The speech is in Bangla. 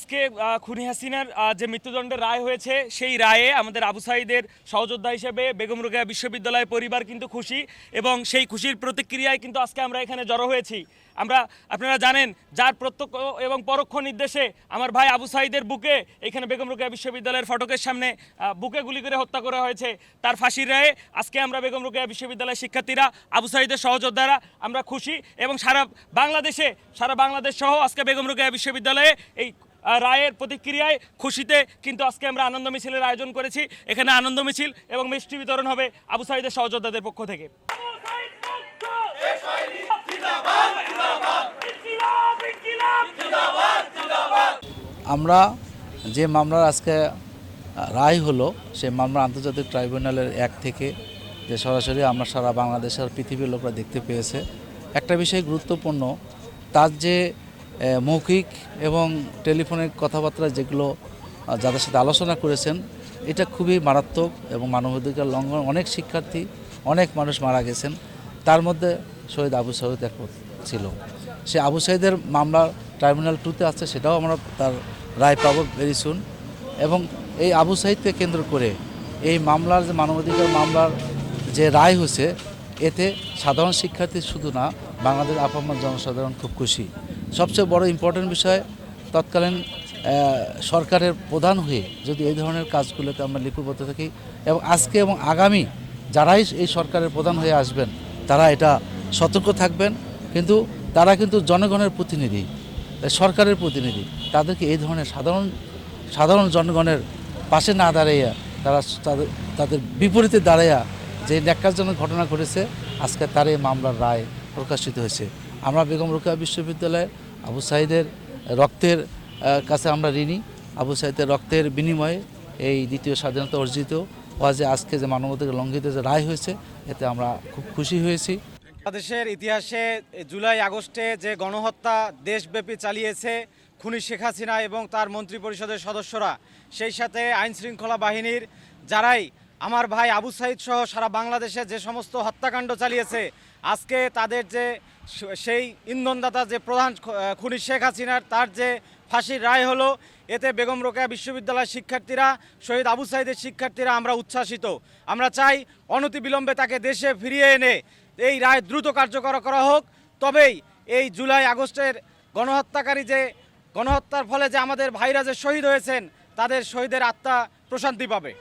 আজকে খুনি হাসিনার যে মৃত্যুদণ্ডের রায় হয়েছে সেই রায়ে আমাদের আবু সাঈদের সহযোদ্ধা হিসেবে বেগম রোকেয়া বিশ্ববিদ্যালয় পরিবার কিন্তু খুশি এবং সেই খুশির প্রতিক্রিয়ায় কিন্তু আজকে আমরা এখানে জড়ো হয়েছি। আপনারা জানেন যার প্রত্যক্ষ এবং পরোক্ষ নির্দেশে আমার ভাই আবু সাঈদের বুকে এখানে বেগম রোকেয়া বিশ্ববিদ্যালয়ের ফটকের সামনে বুকে গুলি করে হত্যা করা হয়েছে, তার ফাঁসির রায়ে আজকে আমরা বেগম রোকেয়া বিশ্ববিদ্যালয়ের শিক্ষার্থীরা আবু সাঈদের সহযোদ্ধারা আমরা খুশি এবং সারা বাংলাদেশ সহ আজকে বেগম রোকেয়া বিশ্ববিদ্যালয়ে এই রায়ের প্রতিক্রিয়ায় খুশিতে কিন্তু আজকে আমরা আনন্দ মিছিলের আয়োজন করেছি। এখানে আনন্দ মিছিল এবং মিষ্টি বিতরণ হবে আবু সাঈদের সহযোদ্ধাদের পক্ষ থেকে। আমরা যে মামলার আজকে রায় হলো সেই মামলা আন্তর্জাতিক ট্রাইব্যুনালের 1 থেকে যে সরাসরি আমরা সারা বাংলাদেশের পৃথিবীর লোকরা দেখতে পেয়েছে। একটা বিষয় গুরুত্বপূর্ণ, তার যে মৌখিক এবং টেলিফোনিক কথাবার্তা যেগুলো যাদের সাথে আলোচনা করেছেন, এটা খুবই মারাত্মক এবং মানবাধিকার লঙ্ঘন। অনেক শিক্ষার্থী, অনেক মানুষ মারা গেছেন, তার মধ্যে শহীদ আবু সাঈদ এক ছিল। সে আবু সাঈদের মামলা ট্রাইব্যুনাল 2-তে আছে, সেটাও আমরা তার রায় পাবো ভেরি সুন। এবং এই আবু সাঈদকে কেন্দ্র করে এই মামলার যে মানবাধিকার মামলার যে রায় হয়েছে, এতে সাধারণ শিক্ষার্থী শুধু না, বাংলাদেশ আপামর জনসাধারণ খুব খুশি। সবচেয়ে বড় ইম্পর্টেন্ট বিষয়, তৎকালীন সরকারের প্রধান হয়ে যদি এই ধরনের কাজগুলোতে আমরা লিপিবদ্ধ থাকি এবং আজকে এবং আগামী যারাই এই সরকারের প্রধান হয়ে আসবেন তারা এটা সতর্ক থাকবেন। কিন্তু তারা কিন্তু জনগণের প্রতিনিধি, সরকারের প্রতিনিধি, তাদেরকে এই ধরনের সাধারণ জনগণের পাশে না দাঁড়াইয়া তারা তাদের বিপরীতে দাঁড়াইয়া যে ন্যাক্কারজনক ঘটনা ঘটেছে, আজকে তার এই মামলার রায় প্রকাশিত হয়েছে। আমরা বেগম রোকেয়া বিশ্ববিদ্যালয়ে আবু সাঈদের রক্তের কাছে আমরা ঋণী। আবু সাঈদের রক্তের বিনিময়ে এই দ্বিতীয় স্বাধীনতা অর্জিত হওয়া যে আজকে যে মানবাধিকার লঙ্ঘিত যে রায় হয়েছে, এতে আমরা খুব খুশি হয়েছি। বাংলাদেশের ইতিহাসে জুলাই আগস্টে যে গণহত্যা দেশব্যাপী চালিয়েছে খুনি শেখ হাসিনা এবং তার মন্ত্রী পরিষদের সদস্যরা, সেই সাথে আইনশৃঙ্খলা বাহিনীর যারাই আমার ভাই আবু সাঈদ সহ সারা বাংলাদেশে যে সমস্ত হত্যাকাণ্ড চালিয়েছে, আজকে তাদের যে সেই ইন্ধনদাতা যে প্রধান খুনি শেখ হাসিনার তার যে ফাঁসির রায় হলো, এতে বেগম রোকেয়া বিশ্ববিদ্যালয়ের শিক্ষার্থীরা, শহীদ আবু সাঈদের শিক্ষার্থীরা আমরা উচ্ছ্বাসিত। আমরা চাই অনতিবিলম্বে তাকে দেশে ফিরিয়ে এনে এই রায় দ্রুত কার্যকর করা হোক, তবেই এই জুলাই আগস্টের গণহত্যার ফলে যে আমাদের ভাইরা যে শহীদ হয়েছেন, তাদের শহীদের আত্মা প্রশান্তি পাবে।